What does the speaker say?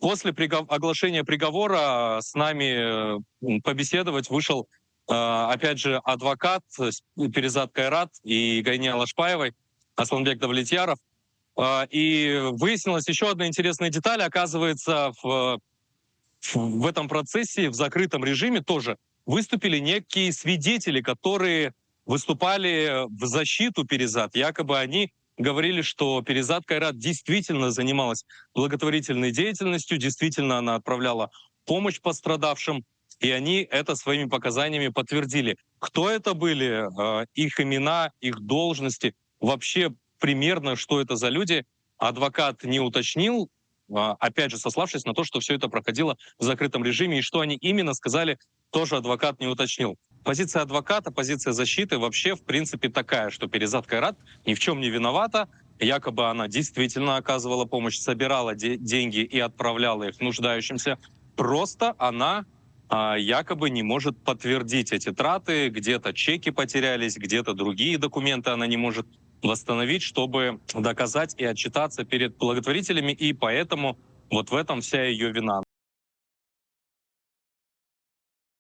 После оглашения приговора с нами побеседовать вышел, опять же, адвокат Перизат Кайрат и Гайни Алашпаевой, Асланбек Давлетьяров. И выяснилась еще одна интересная деталь. Оказывается, в этом процессе в закрытом режиме тоже выступили некие свидетели, которые выступали в защиту Перизат. Якобы они говорили, что Перизат Кайрат действительно занималась благотворительной деятельностью, действительно она отправляла помощь пострадавшим, и они это своими показаниями подтвердили. Кто это были, их имена, их должности, вообще примерно, что это за люди, адвокат не уточнил, опять же, сославшись на то, что все это проходило в закрытом режиме, и что они именно сказали, тоже адвокат не уточнил. Позиция адвоката, позиция защиты вообще, в принципе, такая, что Перизат Кайрат ни в чем не виновата, якобы она действительно оказывала помощь, собирала деньги и отправляла их нуждающимся, просто она якобы не может подтвердить эти траты, где-то чеки потерялись, где-то другие документы она не может восстановить, чтобы доказать и отчитаться перед благотворителями, и поэтому вот в этом вся ее вина.